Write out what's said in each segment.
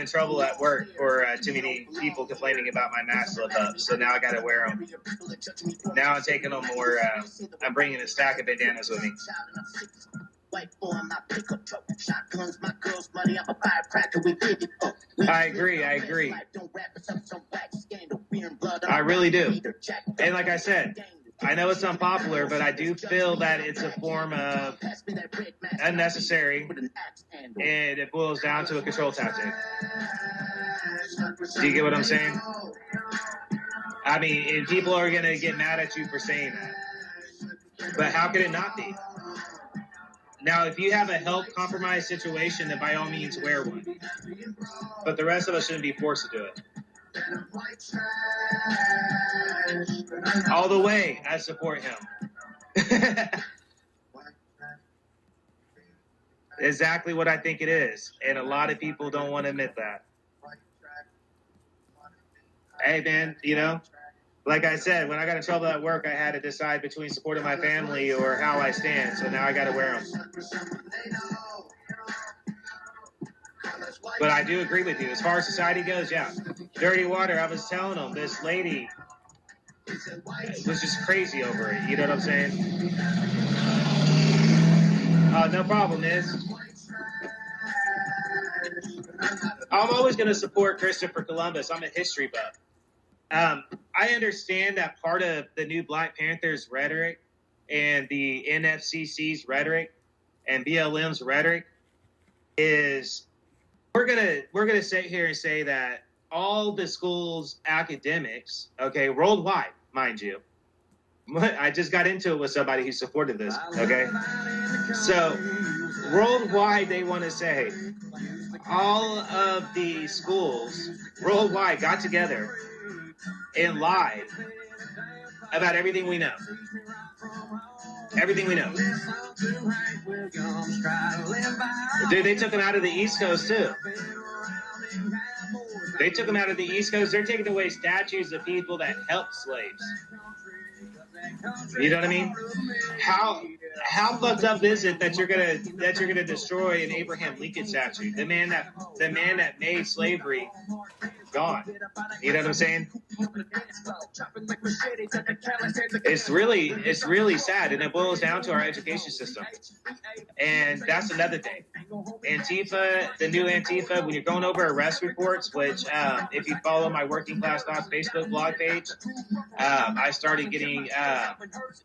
in trouble at work for too many people complaining about my mask slip up. So now I got to wear them. Now I'm taking them more. I'm bringing a stack of bandanas with me. I agree. I really do. And like I said, I know it's unpopular, but I do feel that it's a form of unnecessary, and it boils down to a control tactic. Do you get what I'm saying? I mean, and people are going to get mad at you for saying that. But how could it not be? Now, if you have a health compromised situation, then by all means wear one. But the rest of us shouldn't be forced to do it. All the way, I support him. Exactly what I think it is. And a lot of people don't want to admit that. Hey, man, you know, like I said, when I got in trouble at work, I had to decide between supporting my family or how I stand. So now I got to wear them. But I do agree with you. As far as society goes, yeah. Dirty water, I was telling them, this lady was just crazy over it. You know what I'm saying? No problem, is. I'm always going to support Christopher Columbus. I'm a history buff. I understand that part of the new Black Panthers rhetoric and the NFACC's rhetoric and BLM's rhetoric is we're gonna sit here and say that all the school's academics, okay, worldwide, mind you. I just got into it with somebody who supported this, okay? So worldwide, they want to say all of the schools worldwide got together and lied about everything we know. Everything we know. Dude, they took them out of the East Coast, too. They took them out of the East Coast. They're taking away statues of people that helped slaves. You know what I mean? How fucked up is it that you're gonna destroy an Abraham Lincoln statue? The man that made slavery gone. You know what I'm saying? It's really sad, and it boils down to our education system. And that's another thing. Antifa, the new Antifa, when you're going over arrest reports, which if you follow my Working Class Thoughts Facebook blog page, I started getting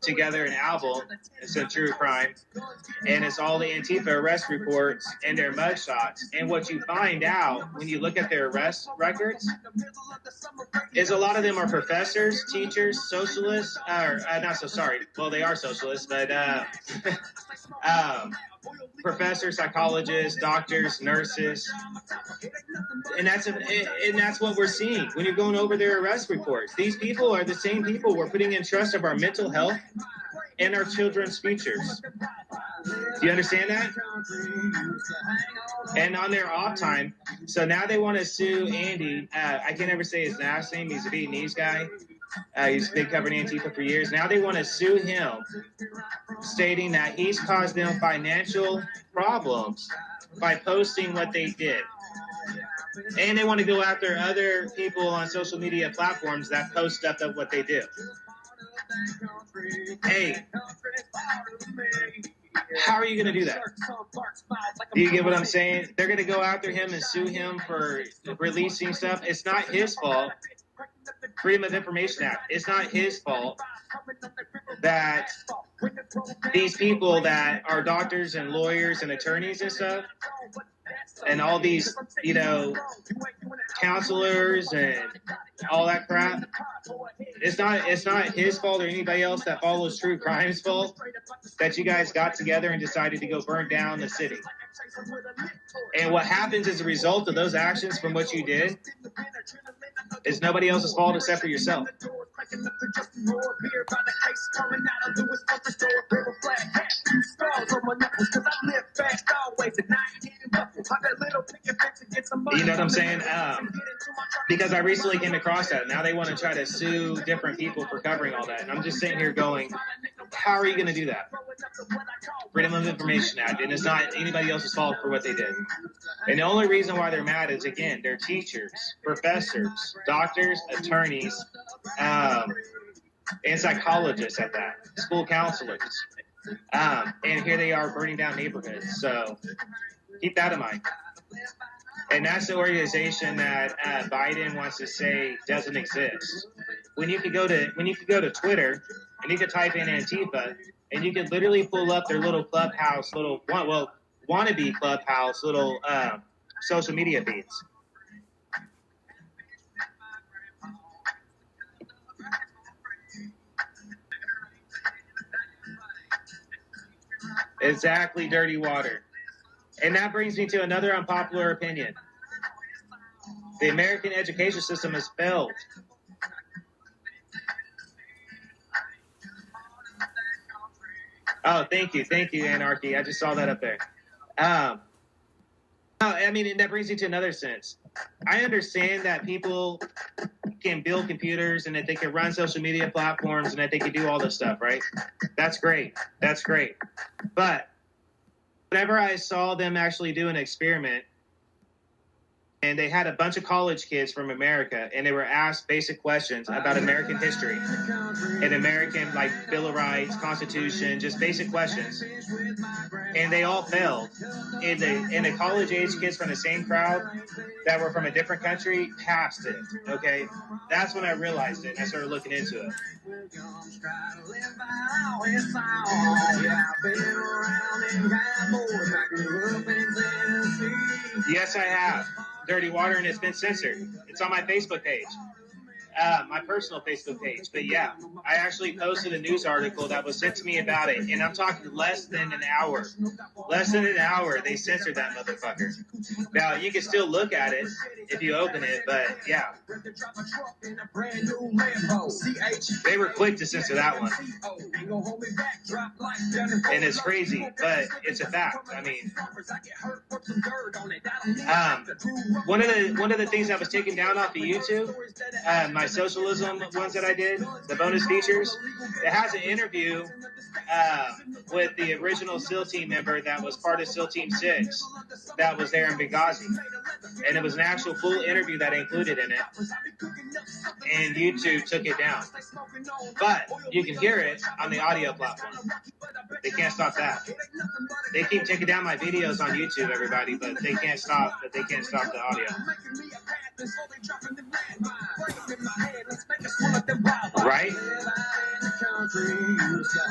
together an album. It's a true crime, and it's all the Antifa arrest reports and their mugshots. And what you find out when you look at their arrest records is a lot of them are professors, teachers, socialists, well, they are socialists, but professors, psychologists, doctors, nurses, and that's what we're seeing when you're going over their arrest reports. These people are the same people we're putting in trust of our mental health and our children's futures. Do you understand that? And on their off time, so now they want to sue Andy. I can't ever say his last name. He's a Vietnamese guy. He's been covering Antifa for years. Now they want to sue him, stating that he's caused them financial problems by posting what they did. And they want to go after other people on social media platforms that post stuff of what they do. Hey, how are you going to do that? Do you get what I'm saying? They're going to go after him and sue him for releasing stuff. It's not his fault. Freedom of Information Act. It's not his fault that these people that are doctors and lawyers and attorneys and stuff, and all these, counselors and all that crap, it's not his fault or anybody else that follows true crime's fault that you guys got together and decided to go burn down the city. And what happens as a result of those actions from what you did is nobody else's fault except for yourself. You know what I'm saying? Because I recently came across that. Now they want to try to sue different people for covering all that. And I'm just sitting here going, How are you going to do that? Freedom of Information Act, and it's not anybody else's fault for what they did. And the only reason why they're mad is, again, they're teachers, professors, doctors, attorneys, and psychologists at that, school counselors. And here they are burning down neighborhoods. So keep that in mind. And that's the organization that Biden wants to say doesn't exist. When you could go to Twitter and you could type in Antifa, and you could literally pull up their little clubhouse, wannabe clubhouse, little social media feeds. Exactly, dirty water. And that brings me to another unpopular opinion. The American education system has failed. Oh, thank you, Anarchy. I just saw that up there. I mean, that brings me to another sense. I understand that people can build computers and that they can run social media platforms and that they can do all this stuff, right? That's great. But whenever I saw them actually do an experiment, and they had a bunch of college kids from America, and they were asked basic questions about American history and American, like, Bill of Rights, Constitution, just basic questions. And they all failed. And the college-age kids from the same crowd that were from a different country passed it, okay? That's when I realized it, and I started looking into it. Yes, I have. Dirty water, and it's been censored. It's on my Facebook page, my personal Facebook page. But yeah, I actually posted a news article that was sent to me about it, and I'm talking less than an hour. They censored that motherfucker. Now, you can still look at it if you open it, but yeah. They were quick to censor that one. And it's crazy, but it's a fact. I mean, one of the things that was taken down off of YouTube, my socialism ones that I did, the bonus features, it has an interview with the original SEAL team member that was part of SEAL Team 6 that was there in Benghazi. And it was an actual full interview that I included in it. And YouTube took it down. But you can hear it on the audio platform. They can't stop that. They keep taking down my videos on YouTube, everybody, but they can't stop the audio. Right?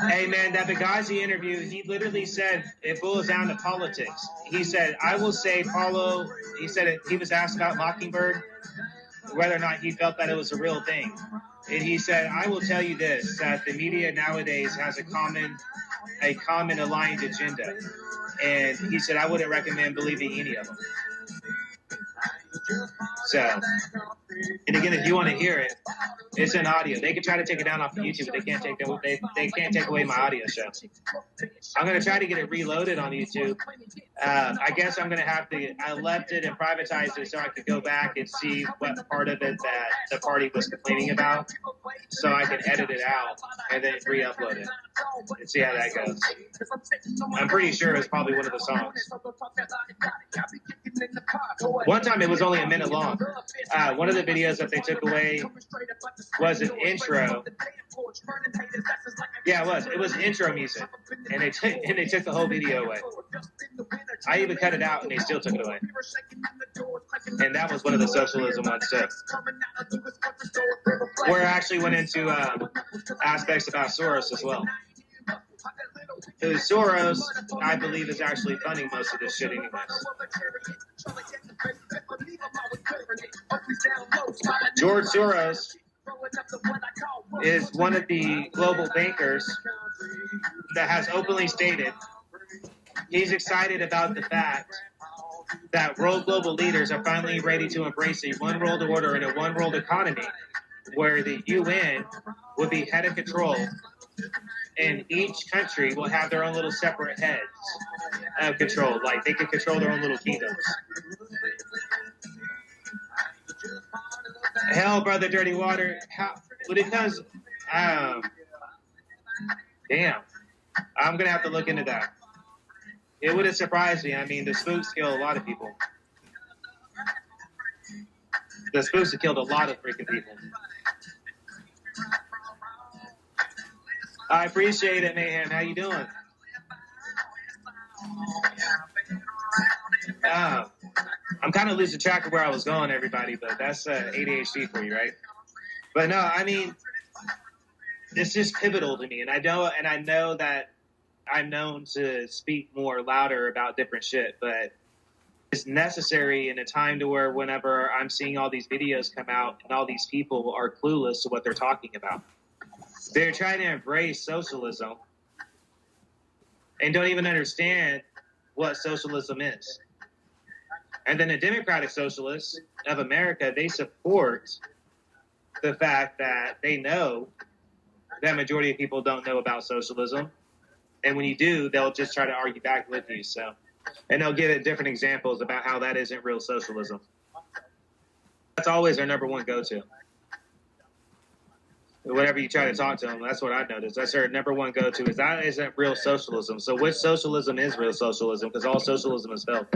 Hey, man, that Benghazi interview, he literally said it boils down to politics. He said, I will say, Paulo, he said he was asked about Mockingbird, whether or not he felt that it was a real thing. And he said, I will tell you this, that the media nowadays has a common aligned agenda. And he said, I wouldn't recommend believing any of them. So, and again, if you want to hear it, it's in audio. They can try to take it down off of YouTube, but they can't take away my audio show. I'm going to try to get it reloaded on YouTube. I guess I'm going to have to. I left it and privatized it so I could go back and see what part of it that the party was complaining about, so I can edit it out and then re-upload it and see how that goes. I'm pretty sure it's probably one of the songs. One time it was only a minute long. One of the videos that they took away was an intro. Yeah, it was. It was intro music, and they took the whole video away. I even cut it out, and they still took it away. And that was one of the socialism ones too, where I actually went into aspects about Soros as well. Because Soros, I believe, is actually funding most of this shit anyways. George Soros is one of the global bankers that has openly stated he's excited about the fact that world global leaders are finally ready to embrace a one world order and a one world economy where the UN would be head of control and each country will have their own little separate heads of control. Like they can control their own little kingdoms. Hell, brother, dirty water. When it comes, Damn. I'm going to have to look into that. It would have surprised me. I mean, the spooks kill a lot of people. The spooks have killed a lot of freaking people. I appreciate it, Mayhem. How you doing? I'm kind of losing track of where I was going, everybody, but that's ADHD for you, right? But no, I mean, it's just pivotal to me, and I know that I'm known to speak more louder about different shit, but it's necessary in a time to where whenever I'm seeing all these videos come out and all these people are clueless to what they're talking about. They're trying to embrace socialism and don't even understand what socialism is. And then the Democratic Socialists of America, they support the fact that they know that majority of people don't know about socialism. And when you do, they'll just try to argue back with you. So, and they'll give it different examples about how that isn't real socialism. That's always their number one go-to. Whenever you try to talk to them, that's what I've noticed. That's their number one go-to is that isn't real socialism. So which socialism is real socialism? Because all socialism is failed.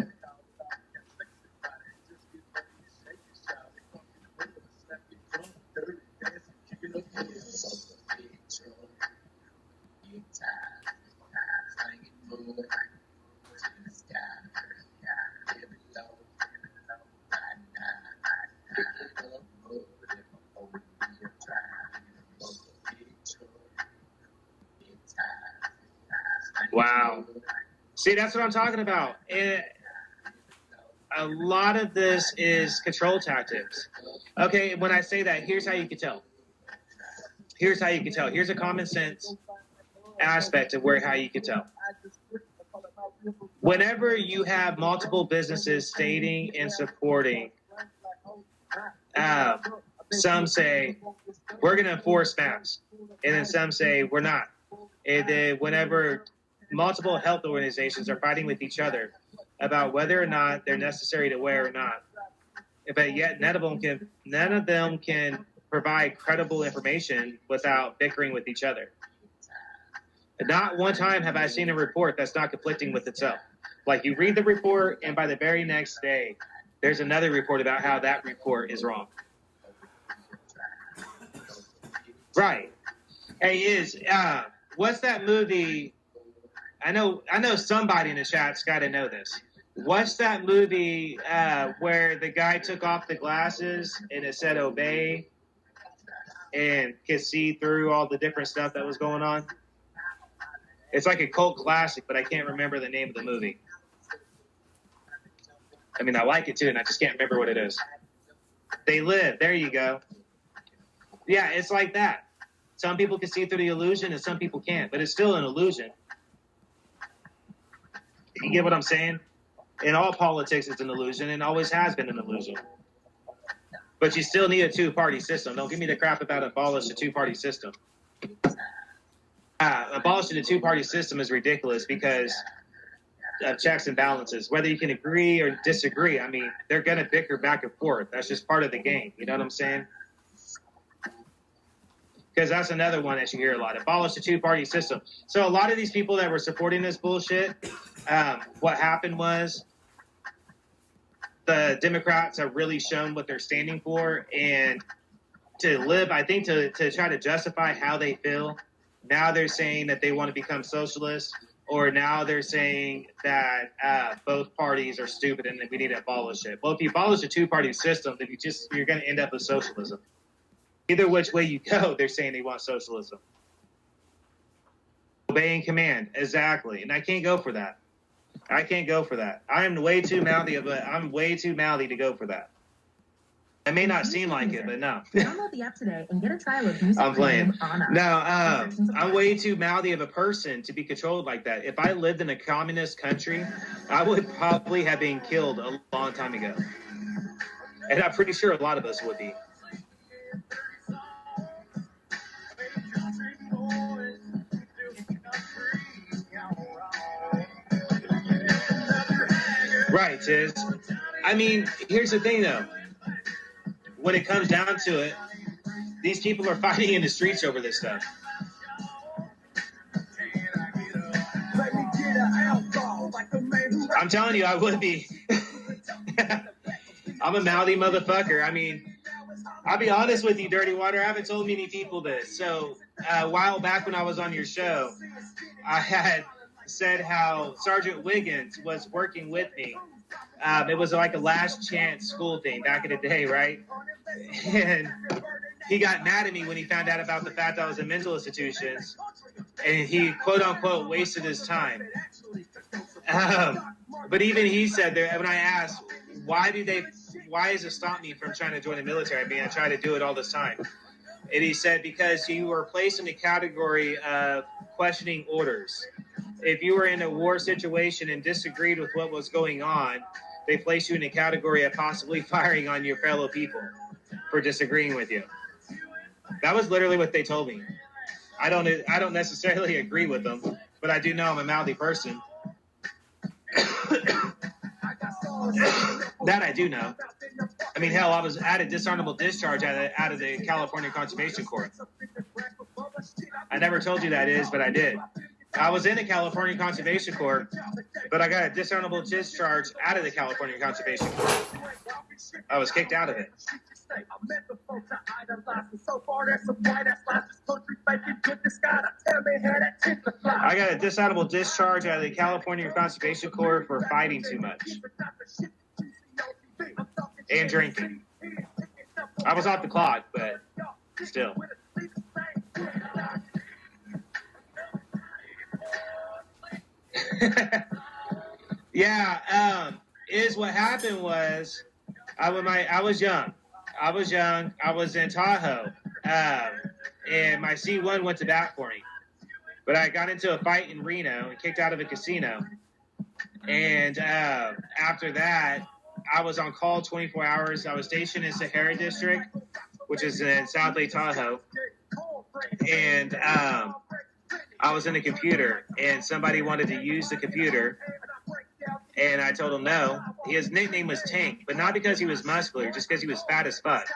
Wow. See, that's what I'm talking about. A lot of this is control tactics. Okay, when I say that, here's how you can tell. Here's how you can tell. Here's a common sense aspect of how you can tell. Whenever you have multiple businesses stating and supporting, some say, we're going to enforce masks. And then some say, we're not. And then whenever multiple health organizations are fighting with each other about whether or not they're necessary to wear or not, but yet none of them can provide credible information without bickering with each other. Not one time have I seen a report that's not conflicting with itself. Like you read the report, and by the very next day, there's another report about how that report is wrong. Right. Hey, what's that movie? I know somebody in the chat's got to know this. What's that movie where the guy took off the glasses and it said obey and could see through all the different stuff that was going on? It's like a cult classic, but I can't remember the name of the movie. I mean, I like it too, and I just can't remember what it is. They Live. There you go. Yeah, it's like that. Some people can see through the illusion and some people can't, but it's still an illusion. You get what I'm saying? In all politics, it's an illusion and always has been an illusion. But you still need a two-party system. Don't give me the crap about abolish the two-party system. Abolishing the two-party system is ridiculous because of checks and balances. Whether you can agree or disagree, I mean, they're going to bicker back and forth. That's just part of the game. You know what I'm saying? Because that's another one that you hear a lot. Abolish the two-party system. So a lot of these people that were supporting this bullshit, what happened was the Democrats have really shown what they're standing for. And to try to justify how they feel, now they're saying that they want to become socialists, or now they're saying that both parties are stupid and that we need to abolish it. Well, if you abolish the two-party system, then you're going to end up with socialism. Either which way you go, they're saying they want socialism. Obeying command, exactly. And I can't go for that. I'm way too mouthy to go for that. It may not seem like it, but no. Download the app today and get a trial of music. I'm playing. No, I'm way too mouthy of a person to be controlled like that. If I lived in a communist country, I would probably have been killed a long time ago. And I'm pretty sure a lot of us would be. Right, Tiz. I mean, here's the thing, though. When it comes down to it, these people are fighting in the streets over this stuff. I'm telling you, I would be. I'm a mouthy motherfucker. I mean, I'll be honest with you, Dirty Water. I haven't told many people this. So a while back when I was on your show, I had said how Sergeant Wiggins was working with me. It was like a last chance school thing back in the day, right? And he got mad at me when he found out about the fact that I was in mental institutions, and he quote unquote wasted his time. But even he said there, when I asked why does it stop me from trying to join the military? I mean, I try to do it all this time. And he said, because you were placed in the category of questioning orders. If you were in a war situation and disagreed with what was going on, they placed you in a category of possibly firing on your fellow people for disagreeing with you. That was literally what they told me. I don't necessarily agree with them, but I do know I'm a mouthy person. That I do know. I mean, hell, I was at a dishonorable discharge out of the California Conservation Corps. I never told you that is, but I did. I was in the California Conservation Corps, but I got a dishonorable discharge out of the California Conservation Corps. I was kicked out of it. I got a dishonorable discharge out of the California Conservation Corps for fighting too much and drinking. I was off the clock, but still. Yeah, is what happened was I was young. I was in Tahoe, and my C1 went to bat for me. But I got into a fight in Reno and kicked out of a casino. And after that, I was on call 24 hours. I was stationed in Sahara District, which is in South Lake Tahoe. And I was in a computer, and somebody wanted to use the computer. And I told him no. His nickname was Tank, but not because he was muscular, just because he was fat as fuck.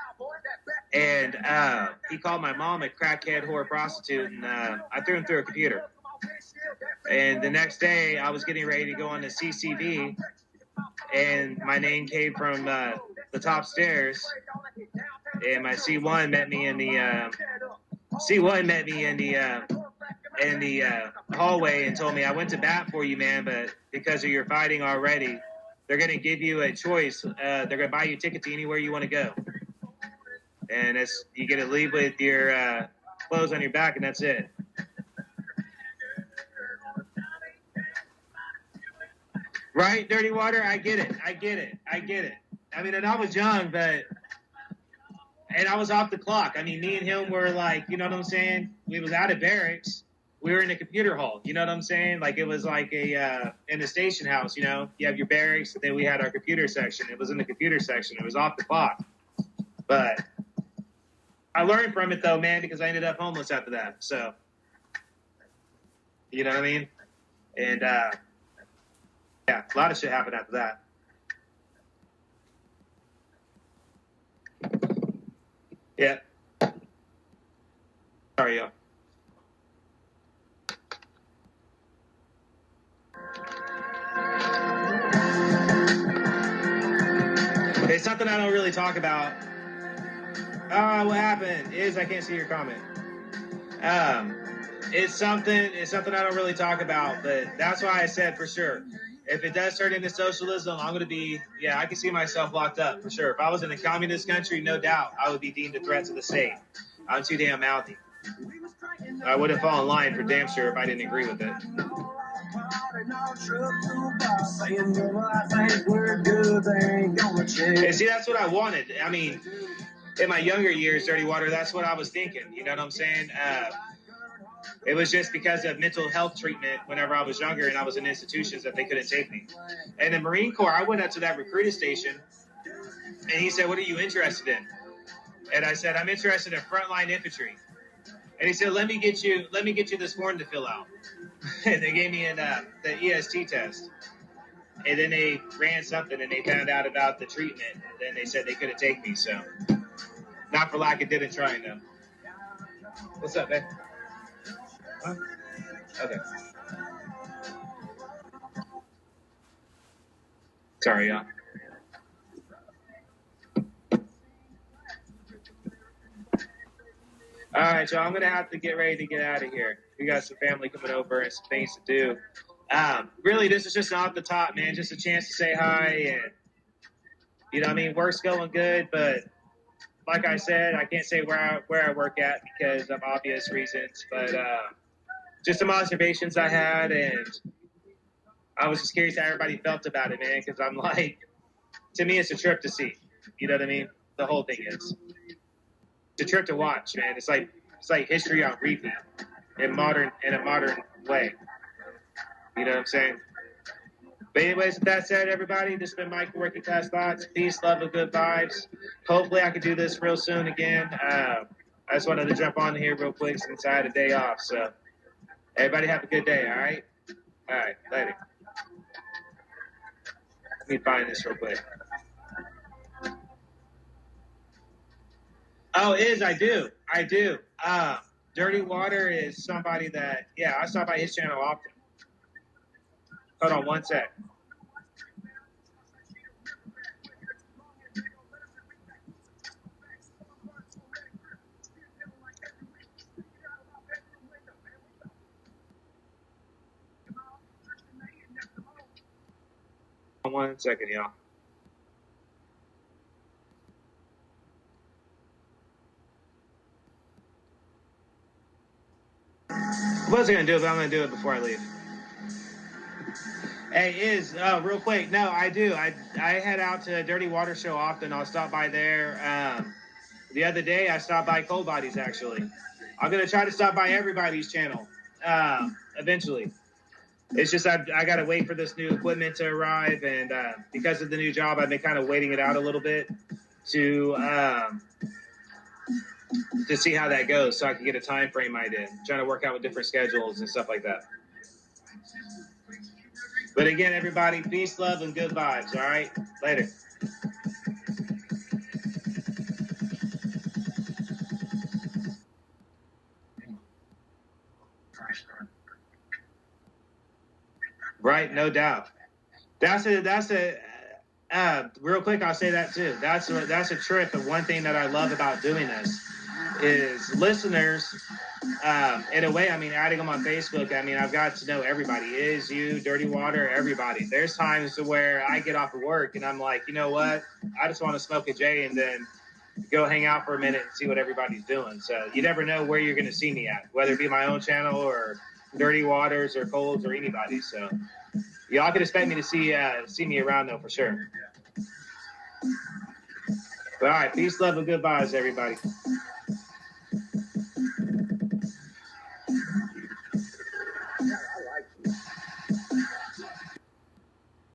And he called my mom a crackhead, whore, prostitute, and I threw him through a computer. And the next day, I was getting ready to go on the CCV, and my name came from the top stairs, and my C1 met me in the in the hallway and told me, I went to bat for you, man, but because of your fighting already, they're going to give you a choice. They're going to buy you a ticket to anywhere you want to go. And you get to leave with your clothes on your back, and that's it. Right, Dirty Water? I get it. I mean, and I was young, and I was off the clock. I mean, me and him were like, you know what I'm saying? We was out of barracks. We were in a computer hall. You know what I'm saying? Like, it was like in the station house, you know? You have your barracks, and then we had our computer section. It was in the computer section. It was off the clock. But I learned from it, though, man, because I ended up homeless after that. So, you know what I mean? And, yeah, a lot of shit happened after that. Yeah. Sorry, yo. It's something I don't really talk about. What happened is I can't see your comment. It's something I don't really talk about, but that's why I said for sure. If it does turn into socialism, I'm going to be, I can see myself locked up for sure. If I was in a communist country, no doubt, I would be deemed a threat to the state. I'm too damn mouthy. I wouldn't fall in line for damn sure if I didn't agree with it. And see, that's what I wanted. I mean, in my younger years, Dirty Water, that's what I was thinking. You know what I'm saying? It was just because of mental health treatment whenever I was younger and I was in institutions that they couldn't take me. And the Marine Corps, I went up to that recruiting station, and he said, what are you interested in? And I said, I'm interested in frontline infantry. And he said, let me get you this form to fill out. And they gave me the EST test. And then they ran something, and they found out about the treatment. And then they said they couldn't take me. So, not for lack of didn't trying, though. What's up, man? Huh? Okay. Sorry, y'all. All right, y'all. I'm gonna have to get ready to get out of here. We got some family coming over and some things to do. Really, this is just off the top, man. Just a chance to say hi, and you know, what I mean, work's going good, but like I said, I can't say where I work at because of obvious reasons. But just some observations I had, and I was just curious how everybody felt about it, man. Because I'm like, to me, it's a trip to see. You know what I mean? The whole thing is. It's a trip to watch, man. It's like history on repeat in a modern way. You know what I'm saying? But anyways, with that said, everybody, this has been Mike from Working Class Thoughts. Peace, love, and good vibes. Hopefully I can do this real soon again. I just wanted to jump on here real quick since I had a day off. So everybody have a good day, all right? All right, later. Let me find this real quick. Oh, I do. Dirty Water is somebody that, yeah, I stop by his channel often. Hold on one sec. One second, y'all. I wasn't going to do it, but I'm going to do it before I leave. Hey, real quick. No, I do. I head out to Dirty Water Show often. I'll stop by there. The other day, I stopped by Cold Bodies, actually. I'm going to try to stop by everybody's channel eventually. It's just I got to wait for this new equipment to arrive, and because of the new job, I've been kind of waiting it out a little bit to see how that goes, so I can get a time frame I did. Trying to work out with different schedules and stuff like that. But again, everybody, peace, love, and good vibes. All right, later. Right, no doubt. That's a real quick. I'll say that too. That's a trip. And one thing that I love about doing this is listeners. In a way, I mean, adding them on Facebook. I mean, I've got to know everybody. You, Dirty Water, everybody. There's times where I get off of work and I'm like, you know what? I just want to smoke a J and then go hang out for a minute and see what everybody's doing. So you never know where you're going to see me at, whether it be my own channel or Dirty Waters or Colds or anybody. So y'all can expect me to see me around though, for sure. But all right, peace, love, and good vibes, everybody.